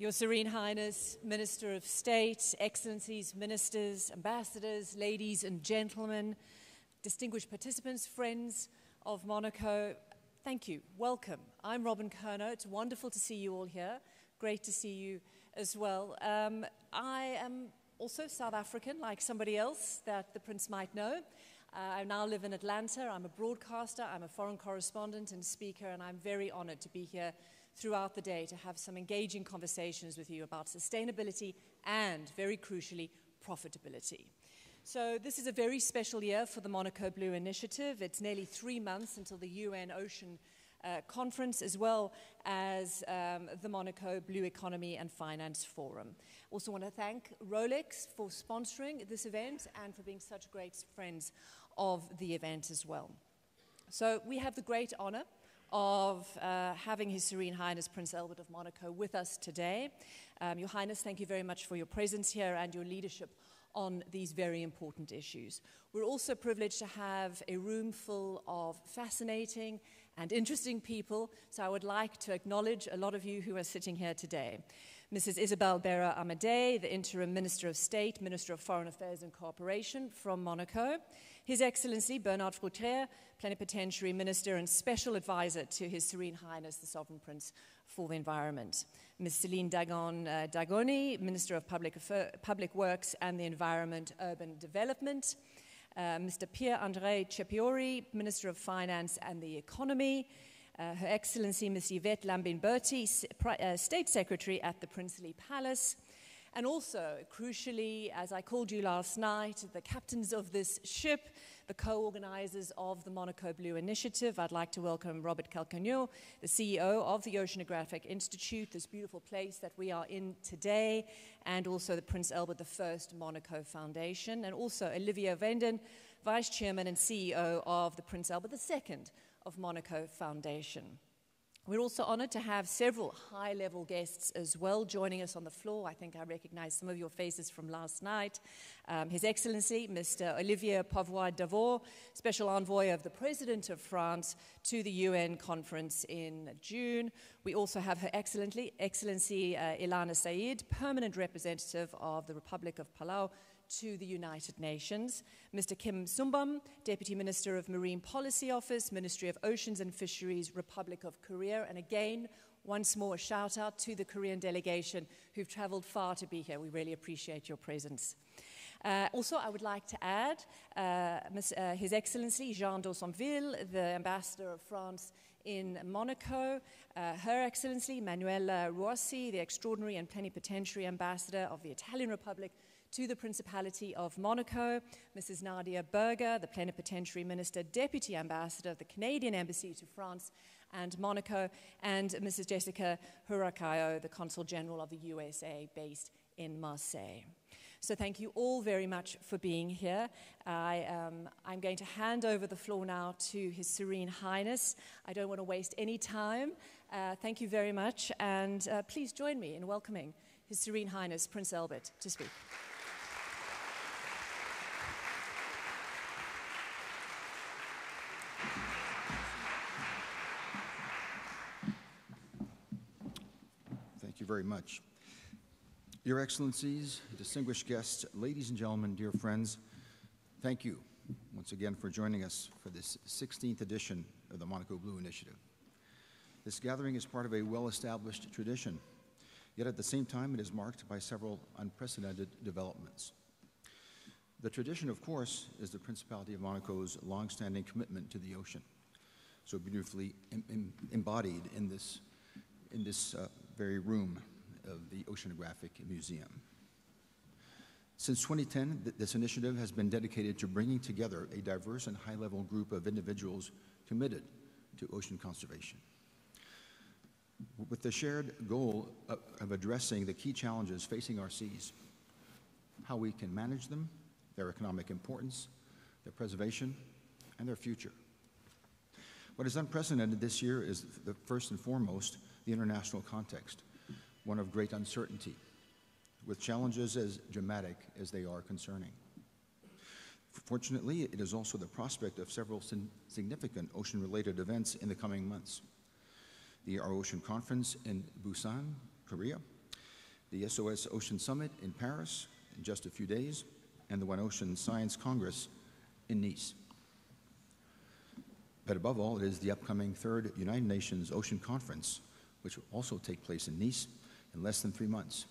Your Serene Highness, Minister of State, Excellencies, Ministers, Ambassadors, ladies and gentlemen, distinguished participants, friends of Monaco, thank you. Welcome. I'm Robin Kerno. It's wonderful to see you all here. Great to see you as well. I am also South African, like somebody else that the Prince might know. I now live in Atlanta. I'm a broadcaster, I'm a foreign correspondent and speaker, and I'm very honored to be here throughout the day to have some engaging conversations with you about sustainability and, very crucially, profitability. So this is a very special year for the Monaco Blue Initiative. It's nearly 3 months until the UN Ocean Conference, as well as the Monaco Blue Economy and Finance Forum. Also want to thank Rolex for sponsoring this event and for being such great friends of the event as well. So we have the great honor of having His Serene Highness Prince Albert of Monaco with us today. Your Highness, thank you very much for your presence here and your leadership on these very important issues. We're also privileged to have a room full of fascinating and interesting people, so I would like to acknowledge a lot of you who are sitting here today. Mrs. Isabelle Berra Amadei, the Interim Minister of State, Minister of Foreign Affairs and Cooperation from Monaco. His Excellency Bernard Frutrier, Plenipotentiary Minister and Special Advisor to His Serene Highness, the Sovereign Prince for the Environment. Ms. Céline Dagoni, Minister of Public Works and the Environment, Urban Development. Mr. Pierre-André Cepiori, Minister of Finance and the Economy. Her Excellency Ms. Yvette Lambin-Berty, State Secretary at the Princely Palace. And also, crucially, as I called you last night, the captains of this ship, the co-organizers of the Monaco Blue Initiative. I'd like to welcome Robert Calcagno, the CEO of the Oceanographic Institute, this beautiful place that we are in today, and also the Prince Albert I Monaco Foundation, and also Olivier Venden, Vice Chairman and CEO of the Prince Albert II of Monaco Foundation. We're also honored to have several high-level guests as well joining us on the floor. I think I recognize some of your faces from last night. His Excellency, Mr. Olivier Pavois-Davor, Special Envoy of the President of France to the UN Conference in June. We also have Her Excellency Ilana Said, Permanent Representative of the Republic of Palau to the United Nations. Mr. Kim Sumbam, Deputy Minister of Marine Policy Office, Ministry of Oceans and Fisheries, Republic of Korea. And again, once more, a shout out to the Korean delegation who've traveled far to be here. We really appreciate your presence. Also, I would like to add His Excellency Jean d'Aussonville, the Ambassador of France in Monaco, Her Excellency Manuela Ruossi, the Extraordinary and Plenipotentiary Ambassador of the Italian Republic to the Principality of Monaco, Mrs. Nadia Berger, the Plenipotentiary Minister, Deputy Ambassador of the Canadian Embassy to France and Monaco, and Mrs. Jessica Hurakayo, the Consul General of the USA based in Marseille. So thank you all very much for being here. I'm going to hand over the floor now to His Serene Highness. I don't want to waste any time. Thank you very much, and please join me in welcoming His Serene Highness Prince Albert to speak. Thank you very much. Your Excellencies, distinguished guests, ladies and gentlemen, dear friends, thank you once again for joining us for this 16th edition of the Monaco Blue Initiative. This gathering is part of a well-established tradition, yet at the same time it is marked by several unprecedented developments. The tradition, of course, is the Principality of Monaco's long-standing commitment to the ocean, so beautifully embodied in this very room of the Oceanographic Museum. Since 2010, this initiative has been dedicated to bringing together a diverse and high-level group of individuals committed to ocean conservation, with the shared goal of addressing the key challenges facing our seas, how we can manage them, their economic importance, their preservation, and their future. What is unprecedented this year is, first and foremost, the international context, one of great uncertainty, with challenges as dramatic as they are concerning. Fortunately, it is also the prospect of several significant ocean-related events in the coming months. The Our Ocean Conference in Busan, Korea, the SOS Ocean Summit in Paris in just a few days, and the One Ocean Science Congress in Nice. But above all, it is the upcoming third United Nations Ocean Conference, which will also take place in Nice in less than 3 months.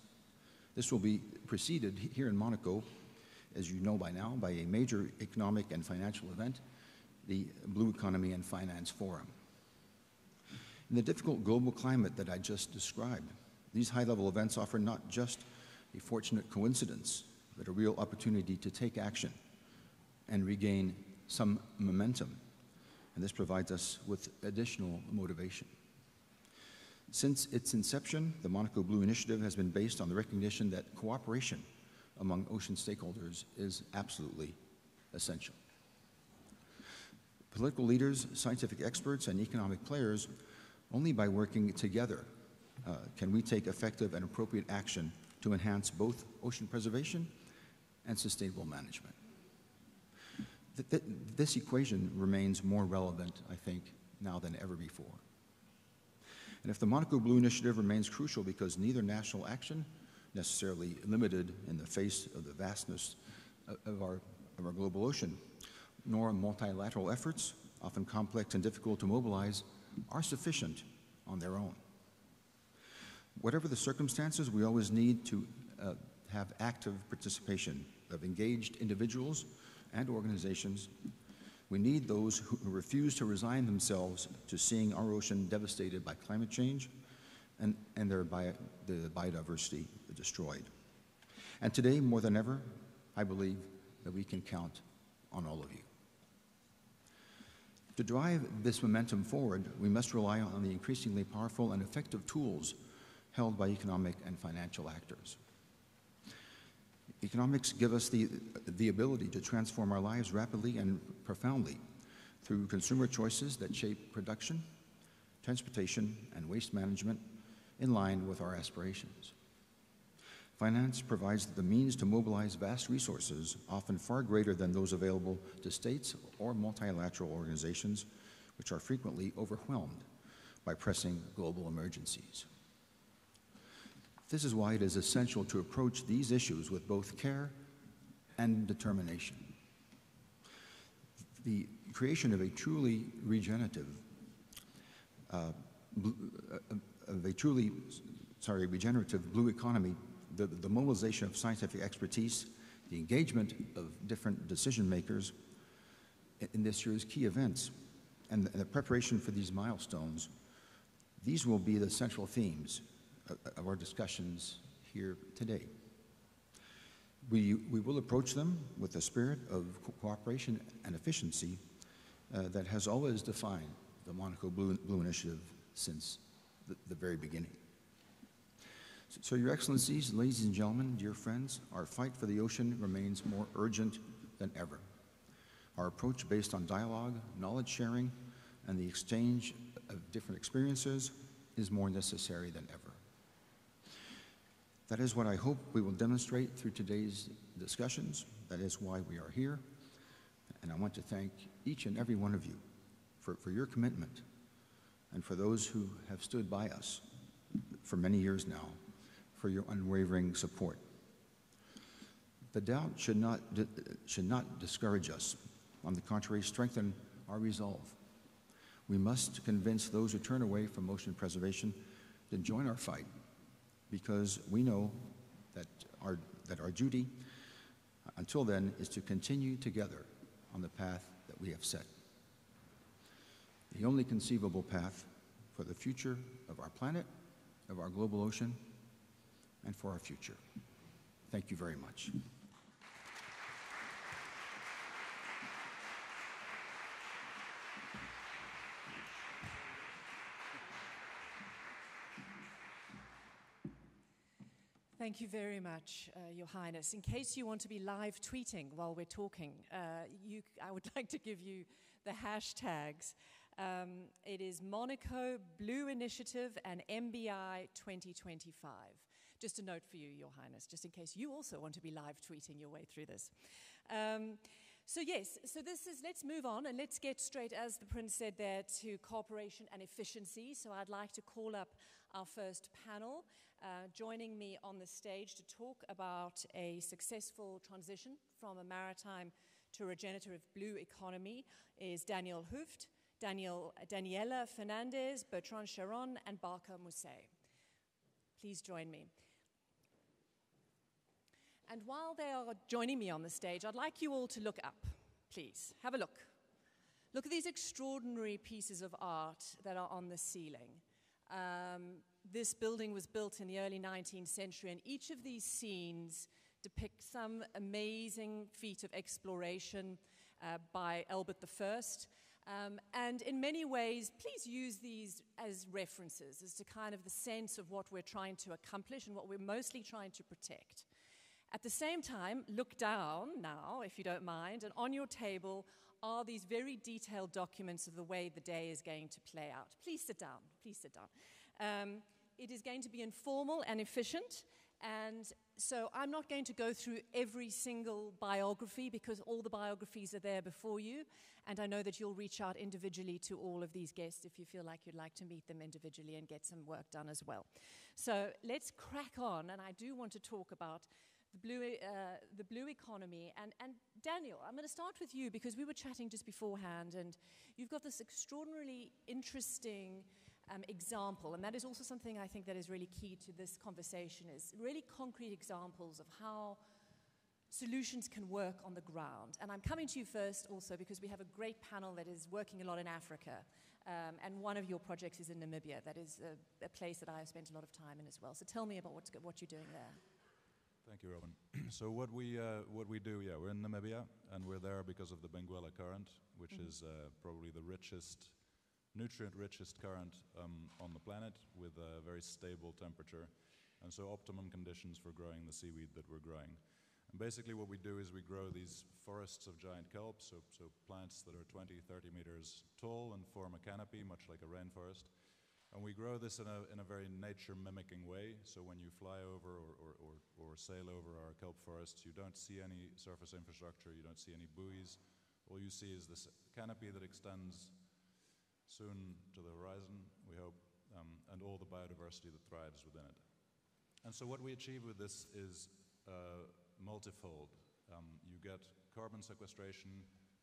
This will be preceded here in Monaco, as you know by now, by a major economic and financial event, the Blue Economy and Finance Forum. In the difficult global climate that I just described, these high-level events offer not just a fortunate coincidence, but a real opportunity to take action and regain some momentum. And this provides us with additional motivation. Since its inception, the Monaco Blue Initiative has been based on the recognition that cooperation among ocean stakeholders is absolutely essential. Political leaders, scientific experts, and economic players, only by working together can we take effective and appropriate action to enhance both ocean preservation and sustainable management. This equation remains more relevant, I think, now than ever before. And if the Monaco Blue Initiative remains crucial because neither national action, necessarily limited in the face of the vastness of our global ocean, nor multilateral efforts, often complex and difficult to mobilize, are sufficient on their own. Whatever the circumstances, we always need to have active participation of engaged individuals and organizations. We need those who refuse to resign themselves to seeing our ocean devastated by climate change and the biodiversity destroyed. And today, more than ever, I believe that we can count on all of you. To drive this momentum forward, we must rely on the increasingly powerful and effective tools held by economic and financial actors. Economics give us the ability to transform our lives rapidly and profoundly through consumer choices that shape production, transportation, and waste management in line with our aspirations. Finance provides the means to mobilize vast resources, often far greater than those available to states or multilateral organizations, which are frequently overwhelmed by pressing global emergencies. This is why it is essential to approach these issues with both care and determination. The creation of a truly regenerative blue economy, the mobilization of scientific expertise, the engagement of different decision makers in this year's key events, and the preparation for these milestones, these will be the central themes of our discussions here today. We will approach them with a spirit of cooperation and efficiency that has always defined the Monaco Blue Initiative since the very beginning. So, Your Excellencies, ladies and gentlemen, dear friends, our fight for the ocean remains more urgent than ever. Our approach based on dialogue, knowledge sharing, and the exchange of different experiences is more necessary than ever. That is what I hope we will demonstrate through today's discussions. That is why we are here. And I want to thank each and every one of you for your commitment and for those who have stood by us for many years now, for your unwavering support. The doubt should not discourage us. On the contrary, strengthen our resolve. We must convince those who turn away from ocean preservation to join our fight, because we know that our duty until then is to continue together on the path that we have set. The only conceivable path for the future of our planet, of our global ocean, and for our future. Thank you very much. Thank you very much, Your Highness. In case you want to be live tweeting while we're talking, I would like to give you the hashtags. It is Monaco Blue Initiative and MBI 2025. Just a note for you, Your Highness, just in case you also want to be live tweeting your way through this. So yes, so let's move on and let's get straight, as the Prince said there, to cooperation and efficiency. So I'd like to call up our first panel. Joining me on the stage to talk about a successful transition from a maritime to a regenerative blue economy is Daniel Hooft, Daniela Fernandez, Bertrand Charon, and Barker Mousset. Please join me. And while they are joining me on the stage, I'd like you all to look up, please. Have a look. Look at these extraordinary pieces of art that are on the ceiling. This building was built in the early 19th century, and each of these scenes depict some amazing feat of exploration by Albert I. And in many ways, please use these as references as to kind of the sense of what we're trying to accomplish and what we're mostly trying to protect. At the same time, look down now, if you don't mind, and on your table are these very detailed documents of the way the day is going to play out. Please sit down, please sit down. It is going to be informal and efficient, and so I'm not going to go through every single biography because all the biographies are there before you, and I know that you'll reach out individually to all of these guests if you feel like you'd like to meet them individually and get some work done as well. So let's crack on, and I do want to talk about the blue economy. And Daniel, I'm going to start with you because we were chatting just beforehand, and you've got this extraordinarily interesting example, and that is also something I think that is really key to this conversation, is really concrete examples of how solutions can work on the ground. And I'm coming to you first also because we have a great panel that is working a lot in Africa, and one of your projects is in Namibia. That is a place that I have spent a lot of time in as well. So tell me about what you're doing there. Thank you, Robin. So what we do, we're in Namibia, and we're there because of the Benguela current, which is probably the nutrient-richest current on the planet, with a very stable temperature, and so optimum conditions for growing the seaweed that we're growing. And basically what we do is we grow these forests of giant kelp, so plants that are 20, 30 meters tall and form a canopy, much like a rainforest. And we grow this in a very nature-mimicking way. So when you fly over or sail over our kelp forests, you don't see any surface infrastructure, you don't see any buoys. All you see is this canopy that extends soon to the horizon, we hope, and all the biodiversity that thrives within it. And so what we achieve with this is multifold. You get carbon sequestration,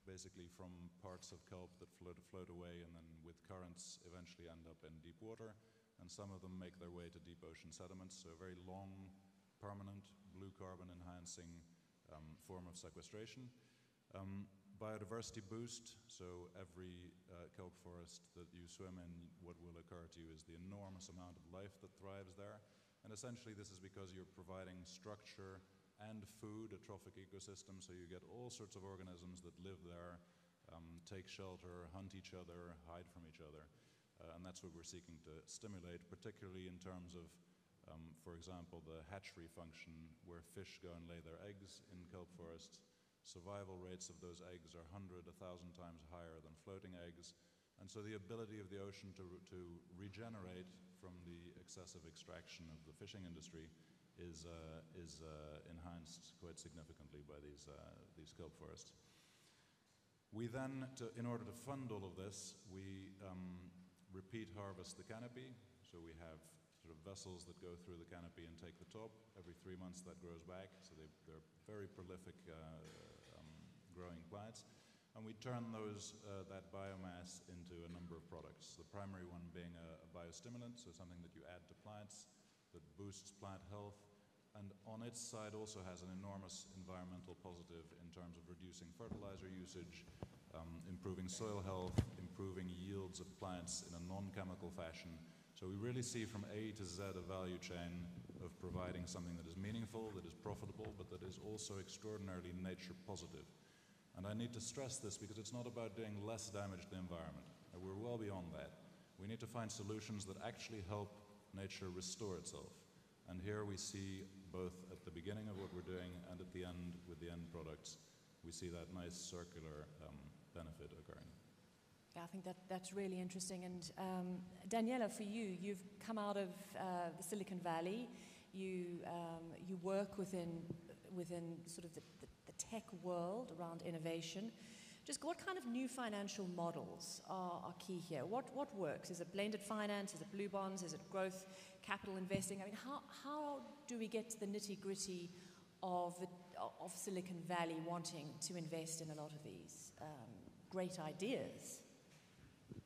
basically from parts of kelp that float away and then with currents eventually end up in deep water, and some of them make their way to deep ocean sediments, so a very long, permanent, blue carbon enhancing form of sequestration. Biodiversity boost, so every kelp forest that you swim in, what will occur to you is the enormous amount of life that thrives there, and essentially this is because you're providing structure and food, a trophic ecosystem, so you get all sorts of organisms that live there, take shelter, hunt each other, hide from each other. And that's what we're seeking to stimulate, particularly in terms of, for example, the hatchery function, where fish go and lay their eggs in kelp forests. Survival rates of those eggs are 100, 1,000 times higher than floating eggs. And so the ability of the ocean to regenerate from the excessive extraction of the fishing industry is enhanced quite significantly by these kelp forests. We then, in order to fund all of this, we repeat harvest the canopy. So we have sort of vessels that go through the canopy and take the top. Every 3 months that grows back, so they're very prolific growing plants. And we turn that biomass into a number of products. The primary one being a biostimulant, so something that you add to plants that boosts plant health, and on its side also has an enormous environmental positive in terms of reducing fertilizer usage, improving soil health, improving yields of plants in a non-chemical fashion. So we really see from A to Z a value chain of providing something that is meaningful, that is profitable, but that is also extraordinarily nature positive. And I need to stress this because it's not about doing less damage to the environment. We're well beyond that. We need to find solutions that actually help nature restore itself. And here we see, both at the beginning of what we're doing and at the end with the end products, we see that nice circular benefit occurring. Yeah, I think that's really interesting. And Daniela, for you, you've come out of the Silicon Valley. You work within sort of the tech world around innovation. Just what kind of new financial models are key here? What works? Is it blended finance? Is it blue bonds? Is it growth capital investing? I mean, how do we get to the nitty-gritty of Silicon Valley wanting to invest in a lot of these great ideas?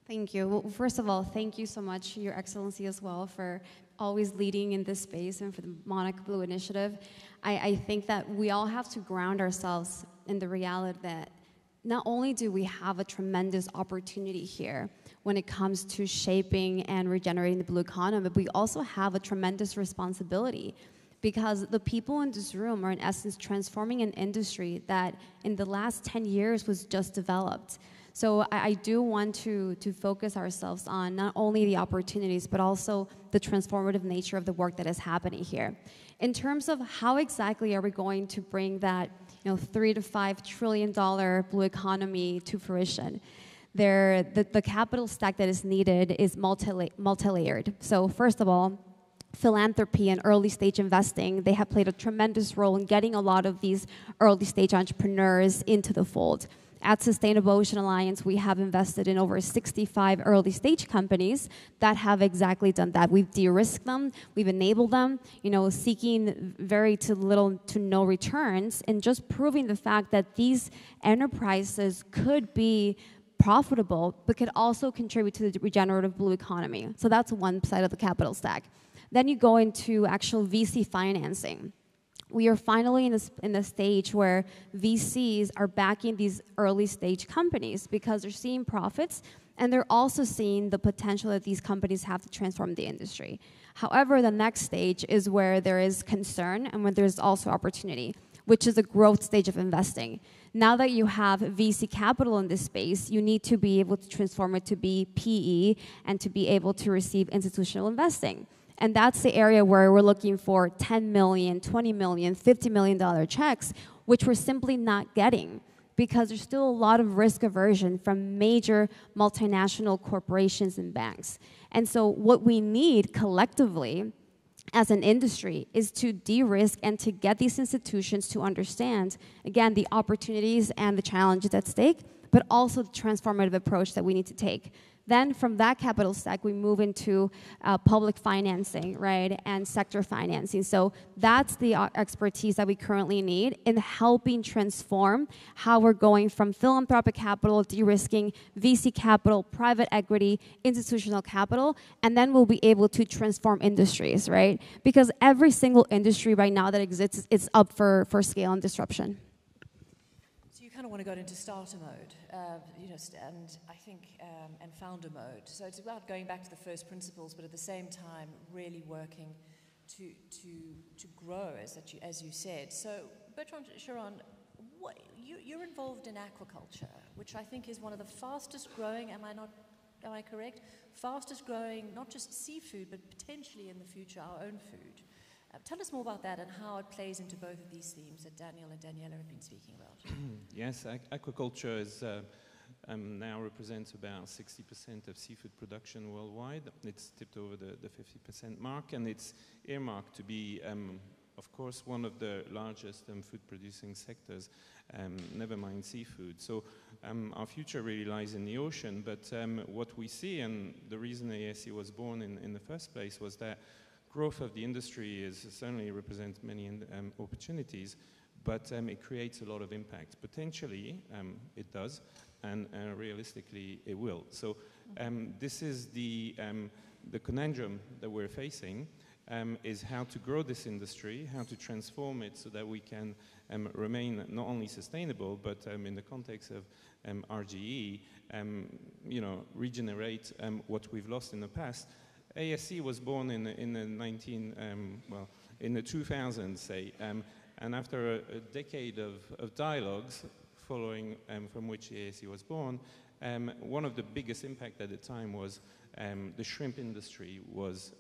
Thank you. Well, first of all, thank you so much, Your Excellency, as well, for always leading in this space and for the Monaco Blue Initiative. I think that we all have to ground ourselves in the reality that not only do we have a tremendous opportunity here when it comes to shaping and regenerating the blue economy, but we also have a tremendous responsibility, because the people in this room are in essence transforming an industry that in the last 10 years was just developed. So I do want to focus ourselves on not only the opportunities, but also the transformative nature of the work that is happening here. In terms of how exactly are we going to bring that $3 to $5 trillion blue economy to fruition, the capital stack that is needed is multi-layered. So first of all, philanthropy and early stage investing, they have played a tremendous role in getting a lot of these early stage entrepreneurs into the fold. At Sustainable Ocean Alliance, we have invested in over 65 early stage companies that have exactly done that. We've de-risked them, we've enabled them, seeking very little to no returns, and just proving the fact that these enterprises could be profitable, but could also contribute to the regenerative blue economy. So that's one side of the capital stack. Then you go into actual VC financing. We are finally in the stage where VCs are backing these early stage companies because they're seeing profits, and they're also seeing the potential that these companies have to transform the industry. However, the next stage is where there is concern and where there's also opportunity, which is the growth stage of investing. Now that you have VC capital in this space, you need to be able to transform it to be PE and to be able to receive institutional investing. And that's the area where we're looking for $10 million, $20 million, $50 million checks, which we're simply not getting because there's still a lot of risk aversion from major multinational corporations and banks. And so what we need collectively as an industry is to de-risk and to get these institutions to understand, again, the opportunities and the challenges at stake, but also the transformative approach that we need to take. Then from that capital stack, we move into public financing, right, and sector financing. So that's the expertise that we currently need in helping transform how we're going from philanthropic capital, de-risking, VC capital, private equity, institutional capital, and then we'll be able to transform industries, right? Because every single industry right now that exists is up for scale and disruption. Kind of want to go into starter mode, and I think, and founder mode. So it's about going back to the first principles, but at the same time, really working to grow, as you said. So Bertrand, Sharon, you're involved in aquaculture, which I think is one of the fastest growing. Am I correct? Fastest growing, not just seafood, but potentially in the future our own food. Tell us more about that and how it plays into both of these themes that Daniel and Daniela have been speaking about. Yes, aquaculture is, now represents about 60% of seafood production worldwide. It's tipped over the 50% mark, and it's earmarked to be, of course, one of the largest food-producing sectors, never mind seafood. So our future really lies in the ocean, but what we see, and the reason ASC was born in the first place, was that growth of the industry certainly represents many opportunities, but it creates a lot of impact. Potentially, it does, and realistically, it will. So this is the conundrum that we're facing, is how to grow this industry, how to transform it so that we can remain not only sustainable, but in the context of RGE, regenerate what we've lost in the past. ASC was born in the 2000s, say, and after a decade of dialogues following from which ASC was born, one of the biggest impact at the time was the shrimp industry was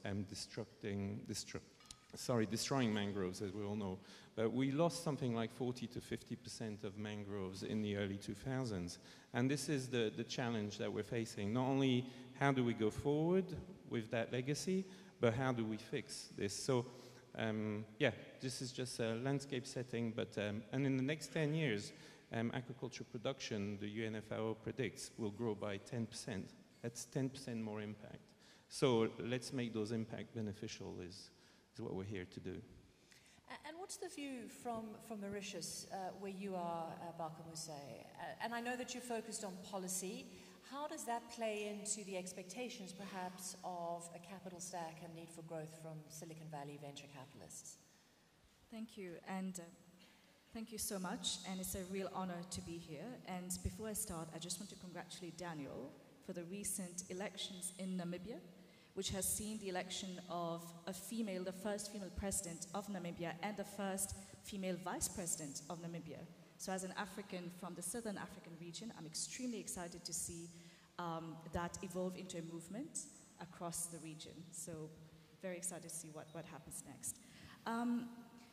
destroying mangroves, as we all know. But we lost something like 40 to 50% of mangroves in the early 2000s. And this is the challenge that we're facing. Not only how do we go forward with that legacy, but how do we fix this? So yeah, this is just a landscape setting, but and in the next 10 years, agriculture production, the UNFAO predicts, will grow by 10%. That's 10% more impact. So let's make those impact beneficial is what we're here to do. And what's the view from Mauritius, where you are, Barka Mousse? And I know that you're focused on policy. How does that play into the expectations, perhaps, of a capital stack and need for growth from Silicon Valley venture capitalists? Thank you, and thank you so much, and it's a real honor to be here. And before I start, I just want to congratulate Daniel for the recent elections in Namibia, which has seen the election of a female, the first female president of Namibia, and the first female vice president of Namibia. So as an African from the Southern African region, I'm extremely excited to see that evolve into a movement across the region. So very excited to see what happens next.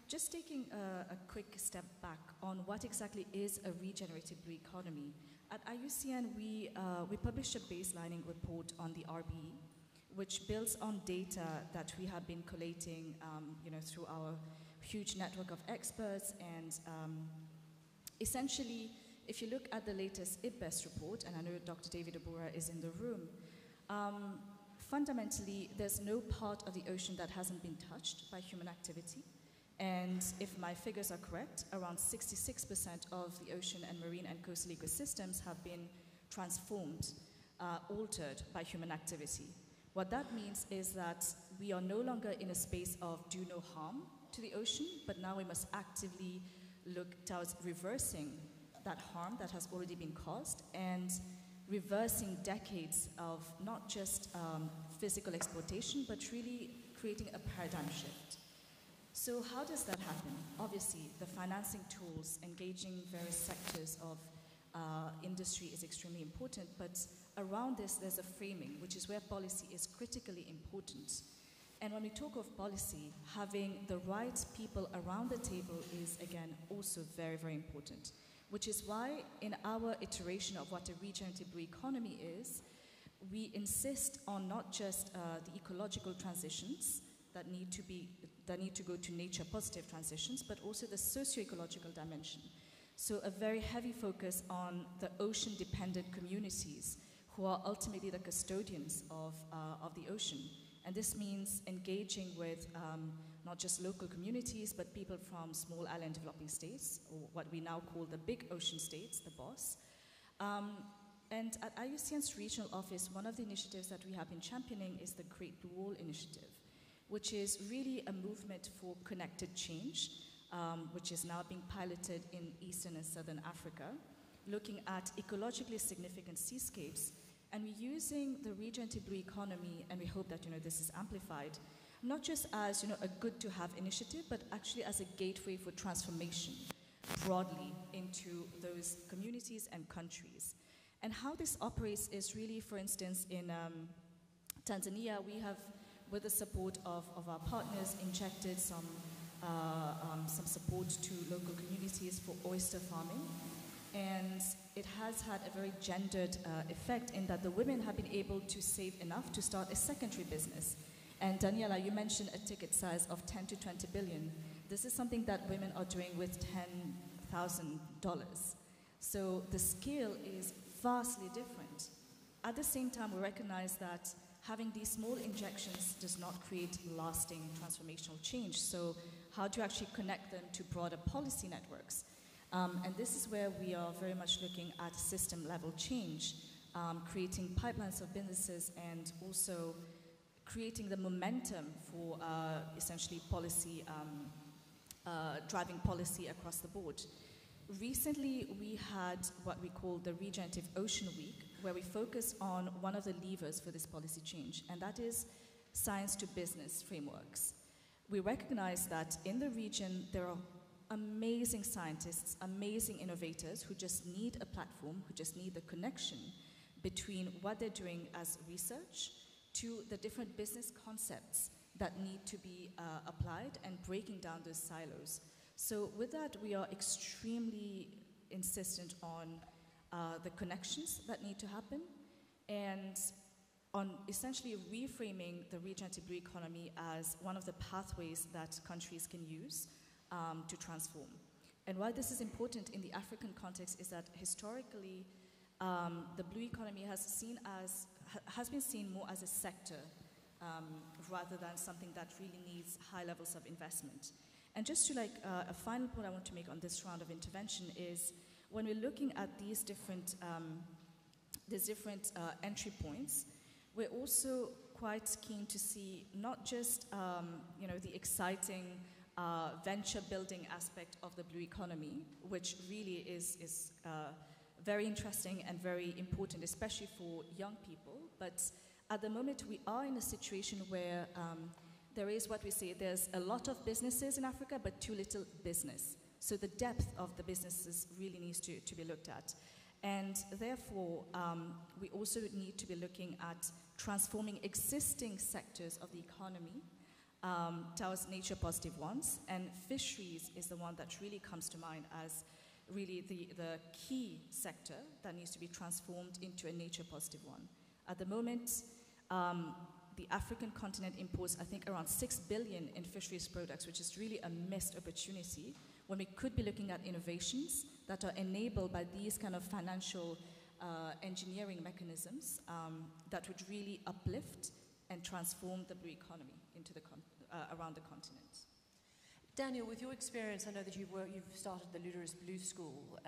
Just taking a quick step back on what exactly is a regenerative blue economy. At IUCN, we published a baselining report on the RBE, which builds on data that we have been collating through our huge network of experts. And essentially, if you look at the latest IPBES report, and I know Dr. David Obura is in the room, fundamentally, there's no part of the ocean that hasn't been touched by human activity. And if my figures are correct, around 66% of the ocean and marine and coastal ecosystems have been transformed, altered by human activity. What that means is that we are no longer in a space of do no harm to the ocean, but now we must actively look towards reversing that harm that has already been caused and reversing decades of not just physical exploitation, but really creating a paradigm shift. So how does that happen? Obviously, the financing tools, engaging various sectors of industry is extremely important, but around this, there's a framing, which is where policy is critically important. And when we talk of policy, having the right people around the table is, again, also very, very important, which is why in our iteration of what a regenerative blue economy is, we insist on not just the ecological transitions that need to go to nature positive transitions, but also the socio-ecological dimension. So a very heavy focus on the ocean-dependent communities who are ultimately the custodians of the ocean. And this means engaging with not just local communities, but people from small island developing states, or what we now call the big ocean states, the BOSS. And at IUCN's regional office, one of the initiatives that we have been championing is the Great Blue Wall Initiative, which is really a movement for connected change, which is now being piloted in Eastern and Southern Africa, looking at ecologically significant seascapes. And we're using the regenerative blue economy, and we hope that this is amplified, not just as a good-to-have initiative, but actually as a gateway for transformation broadly into those communities and countries. And how this operates is really, for instance, in Tanzania, we have, with the support of our partners, injected some support to local communities for oyster farming. And it has had a very gendered effect in that the women have been able to save enough to start a secondary business. And Daniela, you mentioned a ticket size of 10 to 20 billion. This is something that women are doing with $10,000. So the scale is vastly different. At the same time, we recognize that having these small injections does not create lasting transformational change. So how to actually connect them to broader policy networks? And this is where we are very much looking at system-level change, creating pipelines of businesses and also creating the momentum for essentially policy, driving policy across the board. Recently, we had what we call the Regenerative Ocean Week, where we focus on one of the levers for this policy change, and that is science-to-business frameworks. We recognize that in the region, there are amazing scientists, amazing innovators who just need a platform, who just need the connection between what they're doing as research to the different business concepts that need to be applied and breaking down those silos. So with that, we are extremely insistent on the connections that need to happen. And on essentially reframing the regenerative blue economy as one of the pathways that countries can use to transform. And why this is important in the African context is that historically, the blue economy has been seen more as a sector rather than something that really needs high levels of investment. And just to a final point I want to make on this round of intervention is when we're looking at these different entry points, we're also quite keen to see not just the exciting venture building aspect of the blue economy, which really is very interesting and very important, especially for young people. But at the moment, we are in a situation where there is what we say, there's a lot of businesses in Africa, but too little business. So the depth of the businesses really needs to be looked at. And therefore, we also need to be looking at transforming existing sectors of the economy towards nature positive ones. And fisheries is the one that really comes to mind as really the key sector that needs to be transformed into a nature positive one. At the moment, the African continent imports, I think, around 6 billion in fisheries products, which is really a missed opportunity when we could be looking at innovations that are enabled by these kind of financial engineering mechanisms that would really uplift and transform the blue economy into around the continent. Daniel, with your experience, I know that you've started the Luderus Blue School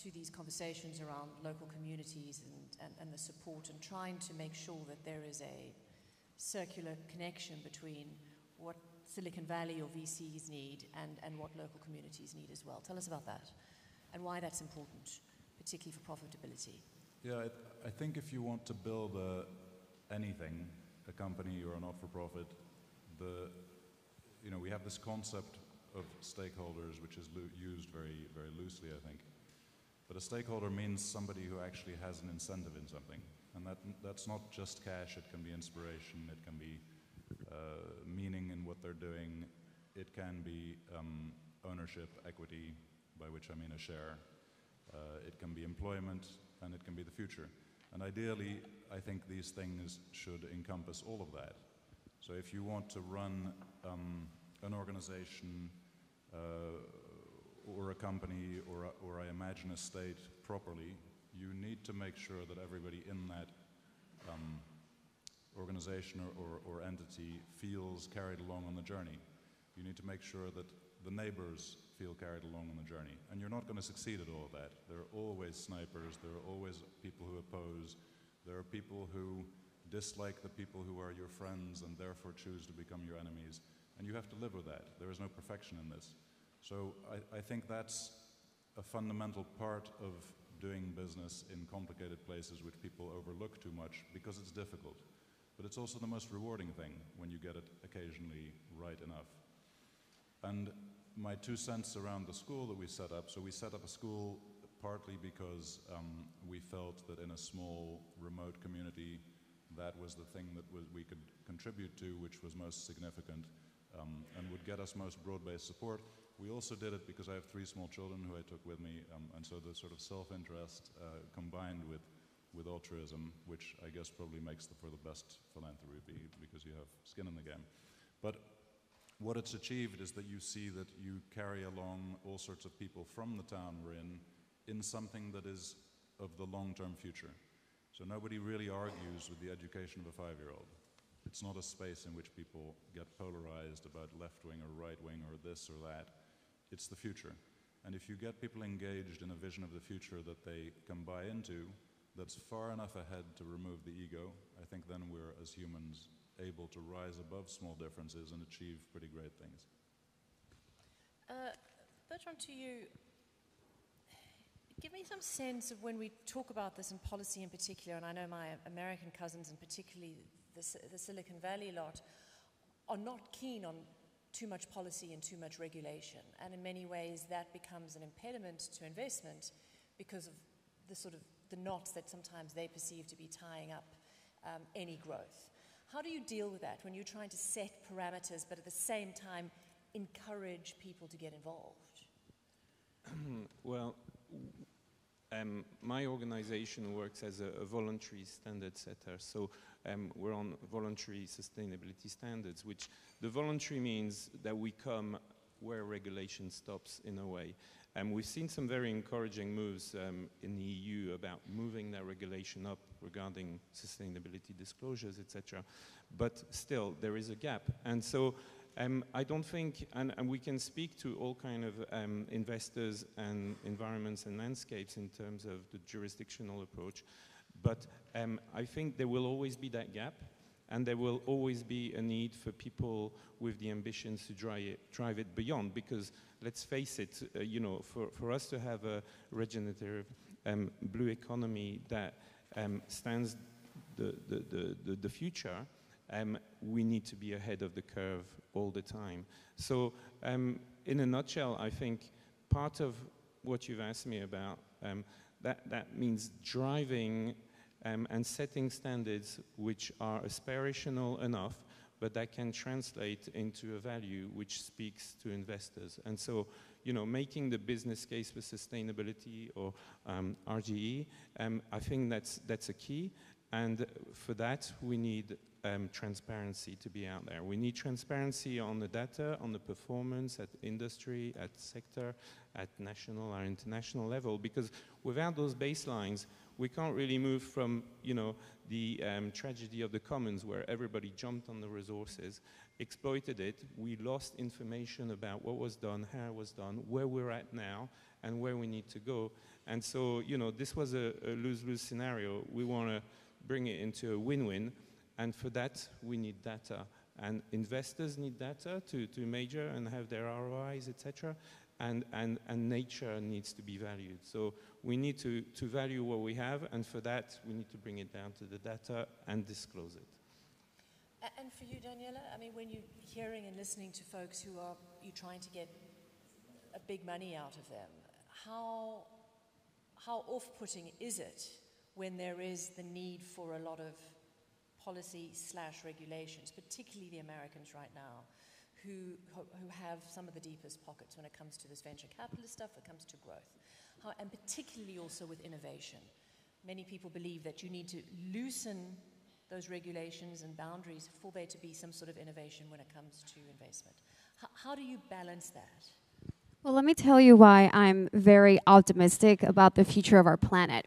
to these conversations around local communities and the support and trying to make sure that there is a circular connection between what Silicon Valley or VCs need and what local communities need as well. Tell us about that and why that's important, particularly for profitability. Yeah, I think if you want to build anything, a company or a not-for-profit, we have this concept of stakeholders, which is used very, very loosely, I think. But a stakeholder means somebody who actually has an incentive in something. And that's not just cash, it can be inspiration, it can be meaning in what they're doing, it can be ownership, equity, by which I mean a share, it can be employment, and it can be the future. And ideally, I think these things should encompass all of that. So if you want to run an organization or a company or I imagine a state properly, you need to make sure that everybody in that organization or entity feels carried along on the journey. You need to make sure that the neighbors feel carried along on the journey. And you're not going to succeed at all of that. There are always snipers, there are always people who oppose, there are people who dislike the people who are your friends and therefore choose to become your enemies. And you have to live with that. There is no perfection in this. So I think that's a fundamental part of doing business in complicated places which people overlook too much because it's difficult. But it's also the most rewarding thing when you get it occasionally right enough. And my 2 cents around the school that we set up, so we set up a school partly because we felt that in a small, remote community, that was the thing that we could contribute to, which was most significant and would get us most broad-based support. We also did it because I have 3 small children who I took with me, and so the sort of self-interest combined with altruism, which I guess probably makes for the best philanthropy because you have skin in the game. But what it's achieved is that you see that you carry along all sorts of people from the town we're in something that is of the long-term future. So nobody really argues with the education of a 5-year-old. It's not a space in which people get polarized about left-wing or right-wing or this or that. It's the future. And if you get people engaged in a vision of the future that they can buy into, that's far enough ahead to remove the ego, I think then we're, as humans, able to rise above small differences and achieve pretty great things. Bertrand, to you, give me some sense of when we talk about this in policy in particular, and I know my American cousins and particularly the Silicon Valley lot are not keen on too much policy and too much regulation, and in many ways that becomes an impediment to investment because of the sort of the knots that sometimes they perceive to be tying up any growth. How do you deal with that when you're trying to set parameters but at the same time encourage people to get involved? Well, My organization works as a voluntary standard setter. So we're on voluntary sustainability standards, which the voluntary means that we come where regulation stops in a way. And we've seen some very encouraging moves in the EU about moving that regulation up regarding sustainability disclosures, etc. But still, there is a gap. And so I don't think, and we can speak to all kind of investors and environments and landscapes in terms of the jurisdictional approach, but I think there will always be that gap, and there will always be a need for people with the ambitions to drive it beyond, because let's face it, you know, for us to have a regenerative blue economy that stands the future, we need to be ahead of the curve all the time. So in a nutshell, I think part of what you've asked me about, that means driving and setting standards which are aspirational enough, but that can translate into a value which speaks to investors. And so, you know, making the business case for sustainability or RGE, I think that's a key. And for that, we need transparency to be out there. We need transparency on the data, on the performance at industry, at sector, at national or international level, because without those baselines, we can't really move from, you know, the tragedy of the commons where everybody jumped on the resources, exploited it, we lost information about what was done, how it was done, where we're at now, and where we need to go. And so, you know, this was a lose-lose scenario. We want to bring it into a win-win, and for that, we need data. And investors need data to measure and have their ROIs, etc. And nature needs to be valued. So we need to value what we have, and for that, we need to bring it down to the data and disclose it. And for you, Daniela, I mean, when you're hearing and listening to folks who are you trying to get a big money out of them, how off-putting is it when there is the need for a lot of policy/regulations, particularly the Americans right now, who have some of the deepest pockets when it comes to this venture capitalist stuff, when it comes to growth, and particularly also with innovation. Many people believe that you need to loosen those regulations and boundaries for there to be some sort of innovation when it comes to investment. How do you balance that? Well, let me tell you why I'm very optimistic about the future of our planet.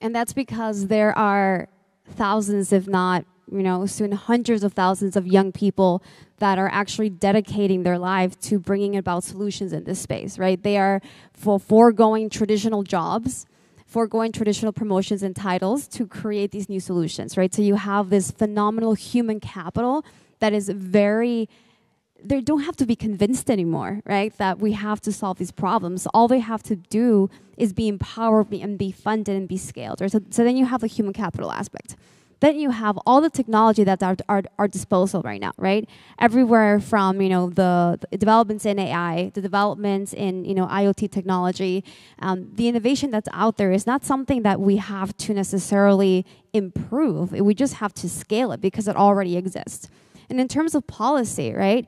And that's because there are thousands, if not, you know, soon hundreds of thousands of young people that are actually dedicating their life to bringing about solutions in this space, right? They are foregoing traditional jobs, foregoing traditional promotions and titles to create these new solutions, right? So you have this phenomenal human capital that is very, they don't have to be convinced anymore, right? That we have to solve these problems. All they have to do is be empowered and be funded and be scaled, right? So then you have the human capital aspect. Then you have all the technology that's at our disposal right now, right? Everywhere from, you know, the developments in AI, the developments in, you know, IoT technology, the innovation that's out there is not something that we have to necessarily improve. We just have to scale it because it already exists. And in terms of policy, right,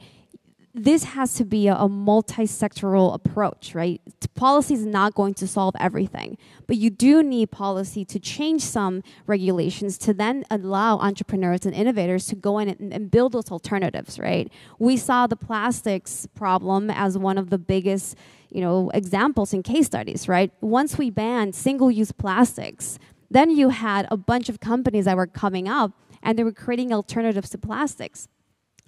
this has to be a multi-sectoral approach, right? Policy is not going to solve everything, but you do need policy to change some regulations to then allow entrepreneurs and innovators to go in and build those alternatives, right? We saw the plastics problem as one of the biggest, you know, examples in case studies, right? Once we banned single-use plastics, then you had a bunch of companies that were coming up and they were creating alternatives to plastics.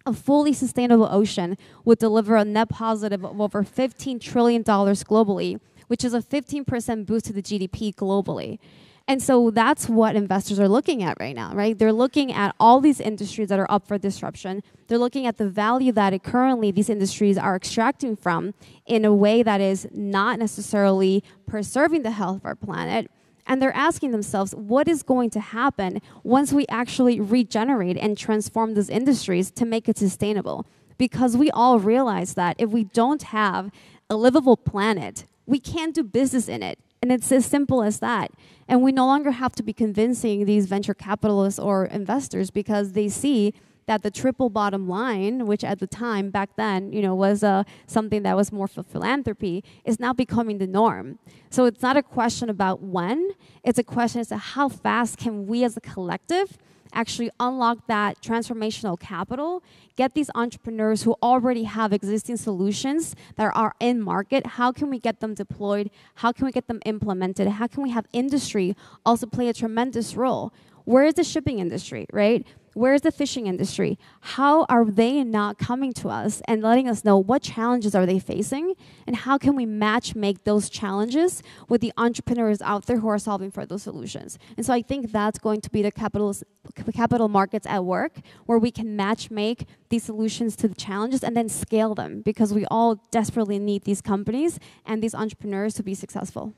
A fully sustainable ocean would deliver a net positive of over $15 trillion globally, which is a 15% boost to the GDP globally. And so that's what investors are looking at right now, right? They're looking at all these industries that are up for disruption. They're looking at the value that currently these industries are extracting from in a way that is not necessarily preserving the health of our planet. And they're asking themselves, what is going to happen once we actually regenerate and transform these industries to make it sustainable? Because we all realize that if we don't have a livable planet, we can't do business in it. And it's as simple as that. And we no longer have to be convincing these venture capitalists or investors because they see that the triple bottom line, which at the time back then, was something that was more for philanthropy, is now becoming the norm. So it's not a question about when, it's a question as to how fast can we as a collective actually unlock that transformational capital, get these entrepreneurs who already have existing solutions that are in market, how can we get them deployed, how can we get them implemented, how can we have industry also play a tremendous role? Where is the shipping industry, right? Where is the fishing industry? How are they not coming to us and letting us know what challenges are they facing and how can we match make those challenges with the entrepreneurs out there who are solving for those solutions? And so I think that's going to be the capital markets at work, where we can match make these solutions to the challenges and then scale them, because we all desperately need these companies and these entrepreneurs to be successful.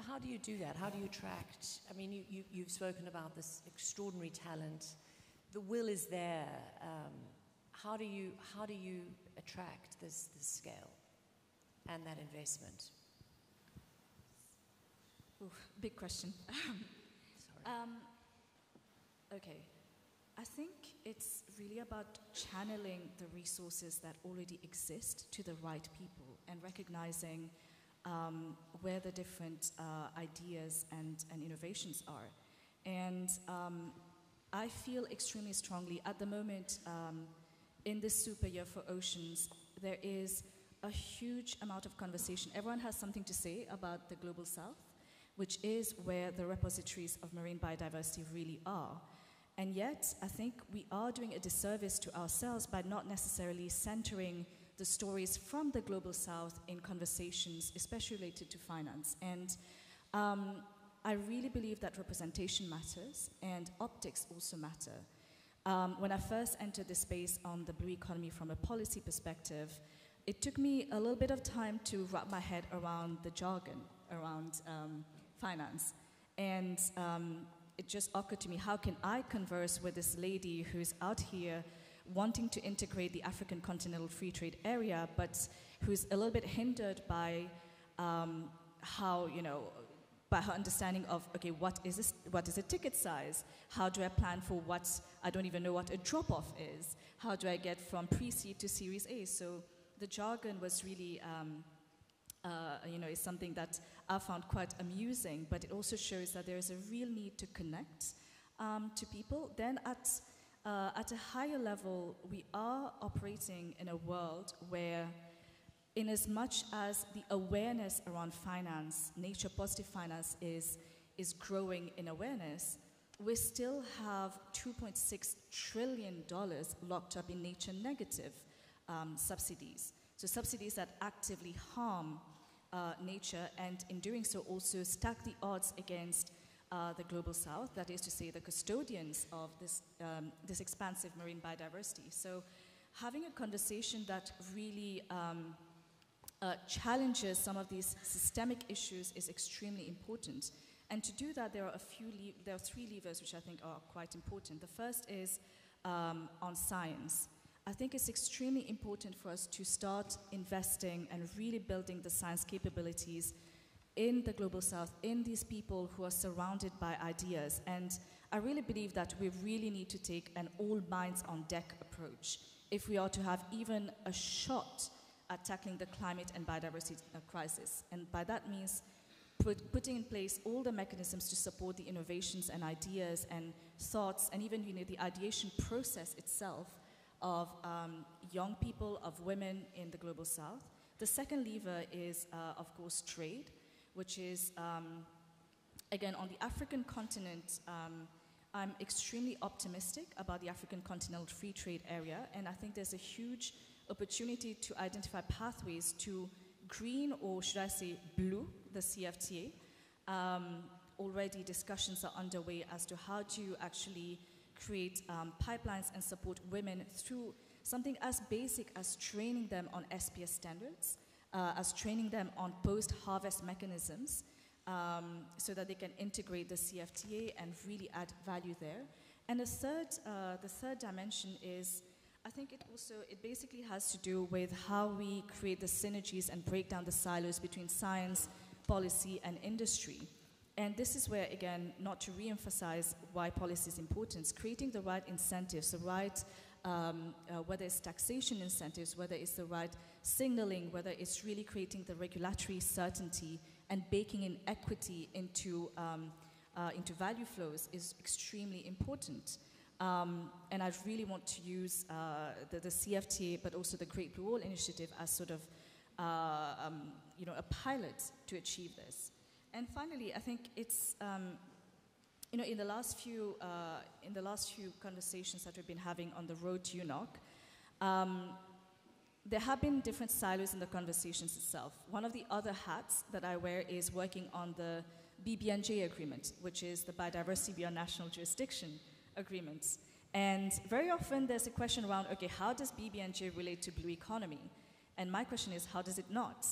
How do you do that? How do you attract? I mean, you've spoken about this extraordinary talent. The will is there. How do you attract this scale and that investment? Ooh, big question. Sorry. Okay. I think it's really about channeling the resources that already exist to the right people and recognizing where the different ideas and innovations are. And I feel extremely strongly at the moment in this super year for oceans, there is a huge amount of conversation. Everyone has something to say about the Global South, which is where the repositories of marine biodiversity really are. And yet, I think we are doing a disservice to ourselves by not necessarily centering the stories from the Global South in conversations, especially related to finance. And I really believe that representation matters and optics also matter. When I first entered the space on the blue economy from a policy perspective, it took me a little bit of time to wrap my head around the jargon around finance. And it just occurred to me, how can I converse with this lady who's out here wanting to integrate the African Continental Free Trade Area, but who's a little bit hindered by by her understanding of, okay, what is a ticket size? How do I plan for what, I don't even know what a drop-off is. How do I get from pre-seed to Series A? So the jargon was really, is something that I found quite amusing, but it also shows that there is a real need to connect to people. Then at a higher level, we are operating in a world where, in as much as the awareness around finance, nature positive finance is growing in awareness, we still have $2.6 trillion locked up in nature negative subsidies. So subsidies that actively harm nature, and in doing so also stack the odds against the Global South, that is to say the custodians of this expansive marine biodiversity. So having a conversation that really challenges some of these systemic issues is extremely important. And to do that, there are three levers which I think are quite important. The first is on science. I think it's extremely important for us to start investing and really building the science capabilities in the Global South, in these people who are surrounded by ideas. And I really believe that we really need to take an all minds on deck approach if we are to have even a shot at tackling the climate and biodiversity crisis. And by that means putting in place all the mechanisms to support the innovations and ideas and thoughts, and even the ideation process itself of young people, of women in the Global South. The second lever is, of course, trade, which is, again, on the African continent, I'm extremely optimistic about the African Continental Free Trade Area, and I think there's a huge opportunity to identify pathways to green, or should I say blue, the CFTA. Already discussions are underway as to how to actually create pipelines and support women through something as basic as training them on SPS standards, as training them on post-harvest mechanisms, so that they can integrate the CFTA and really add value there. And the third dimension is, I think it basically has to do with how we create the synergies and break down the silos between science, policy, and industry. And this is where, again, not to re-emphasize why policy is important, creating the right incentives, the right whether it's taxation incentives, whether it's the right signaling, whether it's really creating the regulatory certainty and baking in equity into value flows is extremely important. And I really want to use the CFTA, but also the Great Blue Wall Initiative as sort of a pilot to achieve this. And finally, I think it's in the last few conversations that we've been having on the road to UNOC, there have been different silos in the conversations itself. One of the other hats that I wear is working on the BBNJ agreement, which is the Biodiversity Beyond National Jurisdiction agreements. And very often there's a question around, okay, how does BBNJ relate to blue economy? And my question is, how does it not?